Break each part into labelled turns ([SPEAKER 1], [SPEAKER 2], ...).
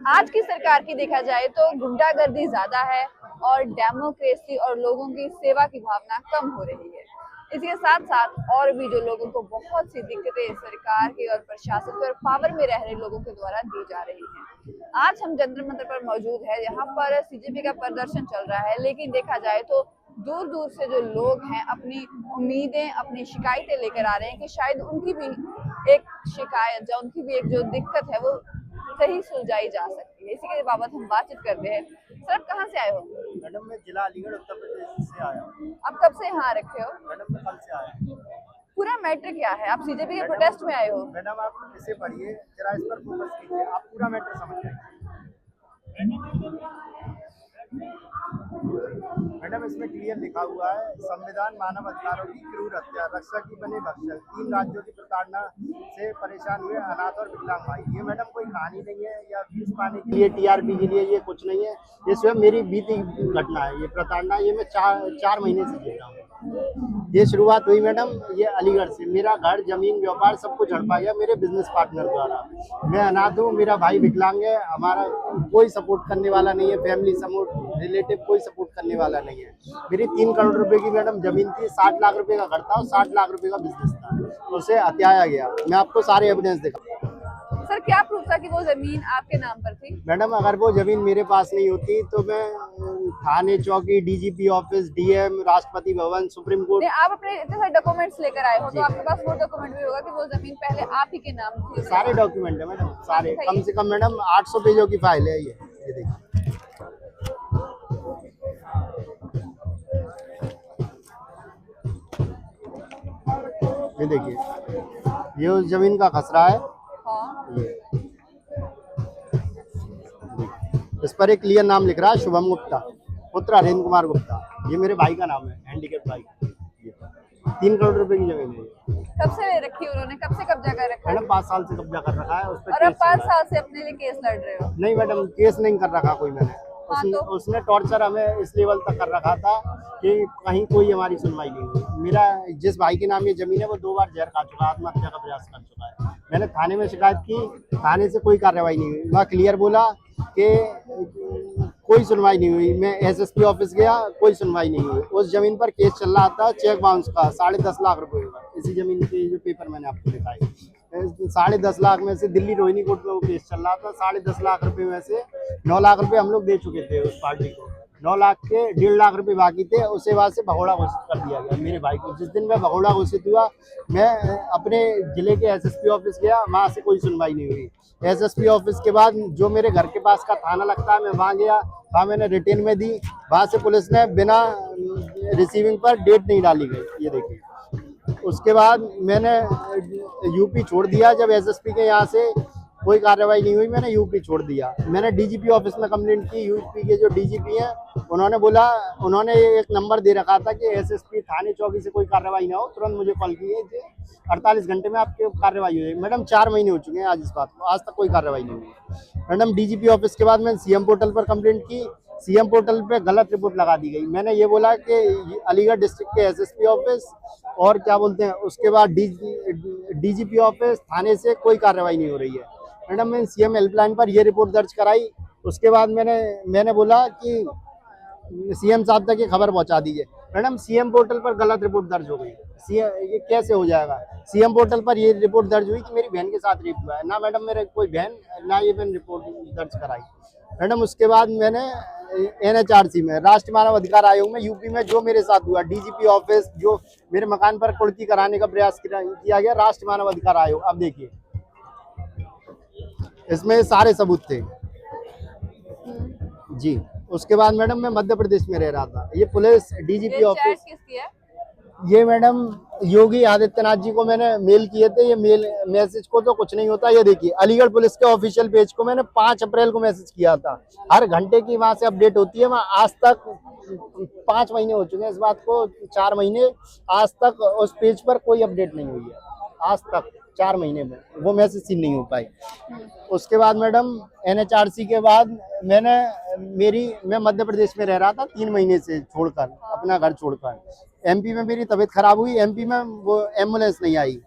[SPEAKER 1] आज की सरकार की देखा जाए तो गुंडागर्दी ज्यादा है और डेमोक्रेसी और लोगों की सेवा की भावना कम हो रही है। इसके साथ साथ और भी जो लोगों को बहुत सी दिक्कतें सरकार की और प्रशासन की और पावर में रह रहे लोगों के द्वारा दी जा रही हैं। आज हम जंतर मंतर पर मौजूद है, यहाँ पर सीजेपी का प्रदर्शन चल रहा है, लेकिन देखा जाए तो दूर दूर से जो लोग हैं अपनी उम्मीदें, अपनी शिकायतें लेकर आ रहे हैं कि शायद उनकी भी एक शिकायत या उनकी भी एक जो दिक्कत है वो सही सुलझाई जा सकती है। इसी के बाबत हम बातचीत करते हैं। सर, आप कहाँ से आए हो?
[SPEAKER 2] मैडम मैं जिला अलीगढ़ उत्तर प्रदेश से आया हूँ।
[SPEAKER 1] आप कब से यहाँ रखे हो?
[SPEAKER 2] मैडम मैं कल से आया हूँ।
[SPEAKER 1] पूरा मैटर क्या है? आप सीजेपी के प्रोटेस्ट में आए हो?
[SPEAKER 2] मैडम आप इसे पढ़िए, जरा इस पर फोकस कीजिए, आप पूरा मैटर समझ जाएंगे। मैडम इसमें क्लियर लिखा हुआ है, संविधान मानव अधिकारों की क्रूर हत्या, रक्षक की बने भक्षक, 3 राज्यों की प्रताड़ना से परेशान हुए अनाथ और विकलांग भाई। ये मैडम कोई कहानी नहीं है या व्यूज पाने के लिए, टीआरपी के लिए, ये कुछ नहीं है। ये स्वयं मेरी बीती घटना है, ये प्रताड़ना, ये मैं चार महीने से जी रहा हूँ। ये शुरुआत हुई मैडम ये अलीगढ़ से। मेरा घर, जमीन, व्यापार सब कुछ हड़पा गया मेरे बिजनेस पार्टनर द्वारा। मैं अनाथ हूँ, मेरा भाई विकलांग है, हमारा कोई सपोर्ट करने वाला नहीं है, फैमिली सपोर्ट, रिलेटिव कोई सपोर्ट करने वाला नहीं है। मेरी 3 करोड़ रुपए की मैडम जमीन थी, 60 लाख रुपए का घर था और 60 लाख रुपए का बिजनेस था, उसे हत्याया गया। मैं आपको सारे एविडेंस दिखा।
[SPEAKER 1] सर, क्या प्रूफ था कि वो जमीन आपके नाम पर थी?
[SPEAKER 2] मैडम अगर वो जमीन मेरे पास नहीं होती तो मैं थाने, चौकी, DGP office, DM, Rashtrapati Bhavan, supreme court.
[SPEAKER 1] आप अपने इतने सारे डॉक्यूमेंट्स लेकर आए हो तो आपके पास वो डॉक्यूमेंट भी होगा कि वो जमीन पहले आप ही के नाम थी।
[SPEAKER 2] सारे डॉक्यूमेंट है मैडम, सारे, कम से कम मैडम 800 पेजों की फाइल है ये देखिए। ये देखिए, ये उस जमीन का खसरा है।
[SPEAKER 1] हाँ।
[SPEAKER 2] ये इस पर एक क्लियर नाम लिख रहा है, शुभम गुप्ता, पुत्र हरेंद्र कुमार गुप्ता। ये मेरे भाई का नाम है, हैंडीकेप भाई। 3 करोड़ रुपए की जमीन है।
[SPEAKER 1] कब से ले रखी है उन्होंने? कब से कब्जा कर रखा है?
[SPEAKER 2] मैडम 5 साल से कब्जा कर रखा है उस पर।
[SPEAKER 1] और अब 5 साल से अपने लिए केस लड़ रहे हो?
[SPEAKER 2] नहीं मैडम, केस नहीं कर रखा कोई मैंने। उसने टॉर्चर हमें इस लेवल तक कर रखा था कि कहीं कोई हमारी सुनवाई नहीं हुई। मेरा जिस भाई के नाम ये जमीन है वो 2 बार जहर खा चुका है, आत्महत्या का प्रयास कर चुका है। मैंने थाने में शिकायत की, थाने से कोई कार्रवाई नहीं हुई। वह क्लियर बोला कि कोई सुनवाई नहीं हुई। मैं एसएसपी ऑफिस गया, कोई सुनवाई नहीं हुई। उस जमीन पर केस चल रहा था चेक बाउंस का 10.5 लाख रुपए का। इसी जमीन के जो पेपर मैंने आपको दिखाए, 10.5 लाख में से दिल्ली रोहिणी कोर्ट में वो केस चल रहा था। 10.5 लाख रुपए में से 9 लाख रुपए हम लोग दे चुके थे उस पार्टी को। 9 लाख के 1.5 लाख रुपए बाकी थे। उसके बाद से भगोड़ा घोषित कर दिया गया मेरे भाई को। जिस दिन मैं भगोड़ा घोषित हुआ, मैं अपने जिले के एसएसपी ऑफिस गया, वहाँ से कोई सुनवाई नहीं हुई। एसएसपी ऑफिस के बाद जो मेरे घर के पास का थाना लगता है, मैं वहाँ गया, वहाँ मैंने रिटेन में दी। वहाँ से पुलिस ने बिना रिसीविंग पर डेट नहीं डाली गई, ये देखिए। उसके बाद मैंने यूपी छोड़ दिया। जब एसएसपी के यहाँ से कोई कार्रवाई नहीं हुई, मैंने यूपी छोड़ दिया। मैंने डीजीपी ऑफिस में कंप्लेंट की। यूपी के जो डीजीपी हैं, उन्होंने बोला, उन्होंने एक नंबर दे रखा था कि एसएसपी थाने चौकी से कोई कार्रवाई ना हो, तुरंत मुझे कॉल कीजिए, 48 घंटे में आपकी कार्रवाई हो जाएगी। मैडम 4 महीने हो चुके हैं आज इस बात को, आज तक कोई कार्रवाई नहीं हुई। मैडम डीजीपी ऑफिस के बाद मैंने सीएम पोर्टल पर कंप्लेंट की। सीएम पोर्टल पे गलत रिपोर्ट लगा दी गई। मैंने ये बोला कि अलीगढ़ डिस्ट्रिक्ट के एसएसपी ऑफिस और क्या बोलते हैं, उसके बाद डीजीपी ऑफिस, थाने से कोई कार्रवाई नहीं हो रही है। मैडम मैंने सीएम हेल्पलाइन पर ये रिपोर्ट दर्ज कराई। उसके बाद मैंने बोला कि सीएम साहब तक ये खबर पहुंचा दीजिए। मैडम सीएम पोर्टल पर गलत रिपोर्ट दर्ज हो गई। ये कैसे हो जाएगा? सीएम पोर्टल पर ये रिपोर्ट दर्ज हुई कि मेरी बहन के साथ रेप हुआ है। ना मैडम मेरे कोई बहन, ना ये मैंने रिपोर्ट दर्ज कराई। मैडम उसके बाद मैंने एनएचआरसी में, राष्ट्रीय मानव अधिकार आयोग में, यूपी में जो मेरे साथ हुआ, डीजीपी ऑफिस जो मेरे मकान पर कुर्की कराने का प्रयास किया गया, राष्ट्रीय मानव अधिकार आयोग। अब देखिए, इसमें सारे सबूत थे जी। उसके बाद मैडम मैं मध्य प्रदेश में रह रहा था। ये पुलिस डीजीपी ऑफिस,
[SPEAKER 1] किसकी है?
[SPEAKER 2] ये मैडम योगी आदित्यनाथ जी को मैंने मेल किए थे। ये मेल मैसेज को तो कुछ नहीं होता। ये देखिए, अलीगढ़ पुलिस के ऑफिशियल पेज को मैंने 5 अप्रैल को मैसेज किया था। हर घंटे की वहां से अपडेट होती है। वहाँ आज तक 5 महीने हो चुके हैं इस बात को, 4 महीने, आज तक उस पेज पर कोई अपडेट नहीं हुई है। आज तक 4 महीने में वो मैसेज सीन नहीं हो पाई। उसके बाद मैडम एनएचआरसी के बाद मैं मध्य प्रदेश में रह रहा था 3 महीने से छोड़कर, अपना घर छोड़कर। एमपी में मेरी तबीयत खराब हुई। एमपी में वो एम्बुलेंस नहीं आई।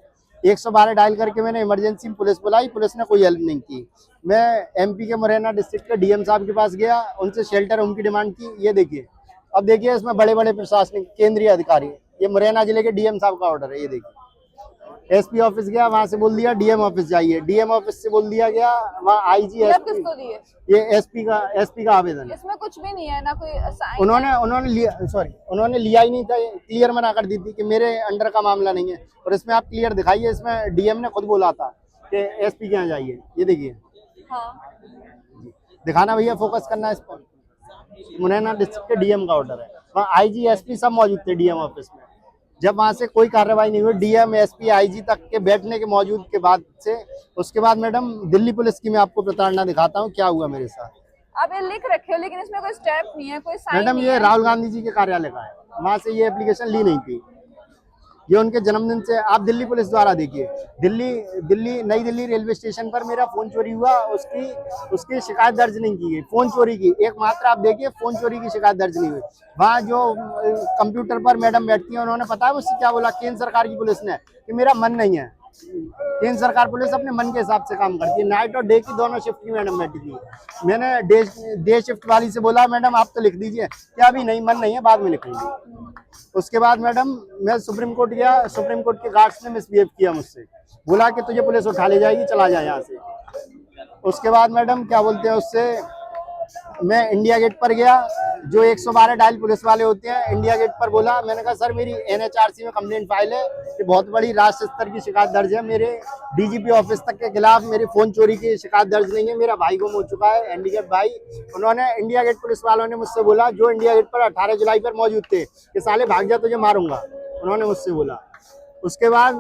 [SPEAKER 2] 112 डायल करके मैंने इमरजेंसी में पुलिस बुलाई, पुलिस ने कोई हेल्प नहीं की। मैं एमपी के मुरैना डिस्ट्रिक्ट के डीएम साहब के पास गया, उनसे शेल्टर होम की डिमांड की। ये देखिए, अब देखिए इसमें बड़े बड़े प्रशासनिक केंद्रीय अधिकारी, ये मुरैना जिले के डीएम साहब का ऑर्डर है। ये देखिए, एसपी ऑफिस गया, वहां से बोल दिया डीएम ऑफिस जाइए, डीएम ऑफिस से बोल दिया गया वहाँ आईजी
[SPEAKER 1] ये आप
[SPEAKER 2] एसपी।
[SPEAKER 1] किसको दिए?
[SPEAKER 2] ये एसपी का आवेदन है।
[SPEAKER 1] इसमें कुछ भी नहीं है, ना कोई साइन।
[SPEAKER 2] उन्होंने लिया ही नहीं था, क्लियर मना कर दी थी कि मेरे अंडर का मामला नहीं है। और इसमें आप क्लियर दिखाइए, इसमें डीएम ने खुद बोला था कि एसपी के यहाँ जाइए। ये देखिए,
[SPEAKER 1] हाँ,
[SPEAKER 2] दिखाना भैया, फोकस करना इस पर। मुरैना डिस्ट्रिक्ट के डीएम का ऑर्डर है, वहाँ आईजी एसपी सब मौजूद थे डीएम ऑफिस में। जब वहां से कोई कार्रवाई नहीं हुई, डीएम एसपी आईजी तक के बैठने के मौजूद के बाद से, उसके बाद मैडम दिल्ली पुलिस की मैं आपको प्रताड़ना दिखाता हूँ क्या हुआ मेरे साथ।
[SPEAKER 1] आप ये लिख रखे हो लेकिन इसमें कोई स्टेप नहीं है, कोई साइन
[SPEAKER 2] मैडम
[SPEAKER 1] नहीं
[SPEAKER 2] ये
[SPEAKER 1] है।
[SPEAKER 2] राहुल गांधी जी के कार्यालय का है, वहां से ये एप्लीकेशन ली नहीं थी। ये उनके जन्मदिन से, आप दिल्ली पुलिस द्वारा देखिए, नई दिल्ली रेलवे स्टेशन पर मेरा फोन चोरी हुआ, उसकी शिकायत दर्ज नहीं की गई। फोन चोरी की एकमात्र आप देखिए, फोन चोरी की शिकायत दर्ज नहीं हुई। वहाँ जो कंप्यूटर पर मैडम बैठती है, उन्होंने पता है मुझसे क्या बोला केंद्र सरकार की पुलिस ने, कि मेरा मन नहीं है। केंद्र सरकार पुलिस अपने मन के हिसाब से काम करती है। नाइट और डे की दोनों शिफ्ट की मैडम बैठी थी। मैंने डे शिफ्ट वाली से बोला मैडम आप तो लिख दीजिए, क्या अभी नहीं, मन नहीं है, बाद में लिखेंगे। उसके बाद मैडम मैं सुप्रीम कोर्ट गया, सुप्रीम कोर्ट के गार्ड्स ने मिसबिहेव किया मुझसे, बोला कि तुझे पुलिस उठा ले जाएगी, चला जाए यहाँ से। उसके बाद मैडम क्या बोलते हैं, उससे मैं इंडिया गेट पर गया, जो 112 डायल पुलिस वाले होते हैं, इंडिया गेट पर बोला। मैंने कहा सर मेरी एनएचआरसी में कंप्लेंट फाइल है कि बहुत बड़ी राष्ट्र स्तर की शिकायत दर्ज है, मेरे डीजीपी ऑफिस तक के खिलाफ मेरी फोन चोरी की शिकायत दर्ज नहीं है, मेरा भाई गुम हो चुका है, हैंडीकैप भाई। उन्होंने इंडिया गेट पुलिस वालों ने मुझसे बोला, जो इंडिया गेट पर 18 जुलाई पर मौजूद थे, कि साले भाग जा तुझे मारूंगा, उन्होंने मुझसे बोला। उसके बाद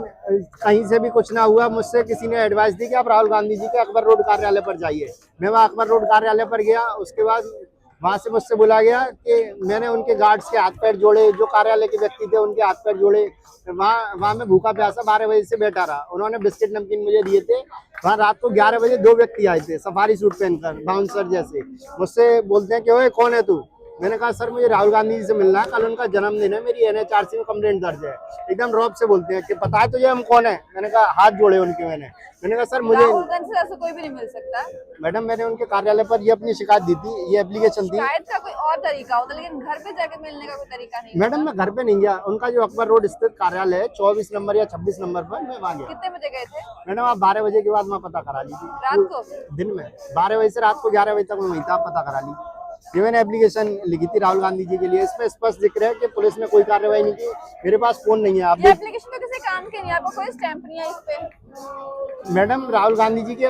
[SPEAKER 2] कहीं से भी कुछ ना हुआ, मुझसे किसी ने एडवाइस दी कि आप राहुल गांधी जी के अकबर रोड कार्यालय पर जाइए। मैं वहाँ अकबर रोड कार्यालय पर गया। उसके बाद वहाँ से मुझसे बोला गया कि मैंने उनके गार्ड्स के हाथ पैर जोड़े, जो कार्यालय के व्यक्ति थे उनके हाथ पैर जोड़े। वहाँ मैं भूखा प्यासा 12 बजे से बैठा रहा। उन्होंने बिस्किट नमकीन मुझे दिए थे। वहाँ रात को 11 बजे 2 व्यक्ति आए थे सफारी सूट पहनकर, बाउंसर जैसे। मुझसे बोलते हैं कि ओए कौन है तू? मैंने कहा सर मुझे राहुल गांधी जी से मिलना है, कल उनका जन्मदिन है, मेरी एनएचआरसी में कंप्लेंट दर्ज है। एकदम रौब से बोलते हैं कि पता है तुझे हम कौन है? मैंने कहा, हाथ जोड़े उनके। मैंने कहा सर मुझे,
[SPEAKER 1] राहुल गांधी से ऐसा कोई भी नहीं मिल सकता।
[SPEAKER 2] मैडम मैंने उनके कार्यालय पर ये अपनी शिकायत दी थी, ये एप्लीकेशन थी।
[SPEAKER 1] शिकायत का कोई और तरीका होता, लेकिन घर पे जाके मिलने का कोई तरीका नहीं।
[SPEAKER 2] मैडम मैं घर पे नहीं गया, उनका जो अकबर रोड स्थित कार्यालय है 24 नंबर या 26 नंबर पर, मैं वहाँ गया।
[SPEAKER 1] कितने बजे गए थे?
[SPEAKER 2] मैडम आप 12 बजे के बाद मैं पता करा लीजिए।
[SPEAKER 1] रात को?
[SPEAKER 2] दिन में 12 बजे से रात को 11 बजे तक मैं वहीं था, आप पता करा लीजिए। ये मैंने एप्लीकेशन लिखी थी राहुल गांधी जी के लिए। इसमें स्पष्ट जिक्र है कि पुलिस ने कोई कार्रवाई नहीं की। मेरे पास फोन नहीं है। आप
[SPEAKER 1] ये एप्लीकेशन तो किसी काम के नहीं है, आपको कोई स्टैंप नहीं है इस पे।
[SPEAKER 2] मैडम राहुल गांधी जी के